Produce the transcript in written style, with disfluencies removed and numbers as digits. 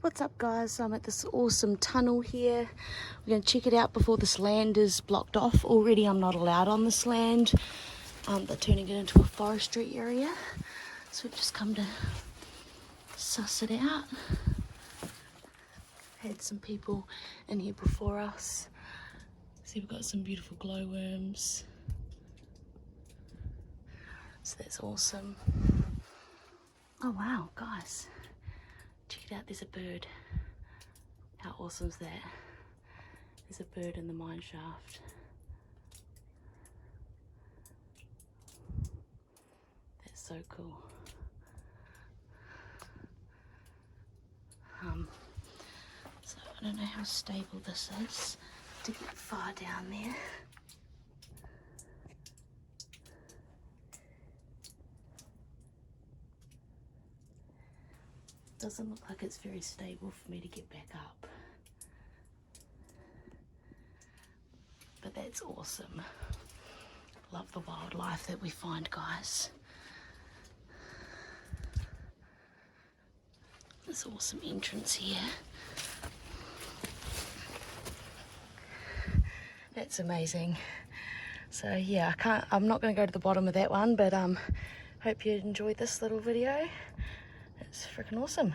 What's up guys, I'm at this awesome tunnel here. We're going to check it out before this land is blocked off. Already I'm not allowed on this land. They're turning it into a forestry area. So we've just come to suss it out. Had some people in here before us. See, we've got some beautiful glowworms. So that's awesome. Oh wow, guys. Check it out, there's a bird. How awesome is that? There's a bird in the mine shaft. That's so cool. So I don't know how stable this is to get far down there. Doesn't look like it's very stable for me to get back up. But that's awesome. Love the wildlife that we find, guys. This awesome entrance here. That's amazing. So yeah, I'm not going to go to the bottom of that one, but hope you enjoyed this little video. It's freaking awesome.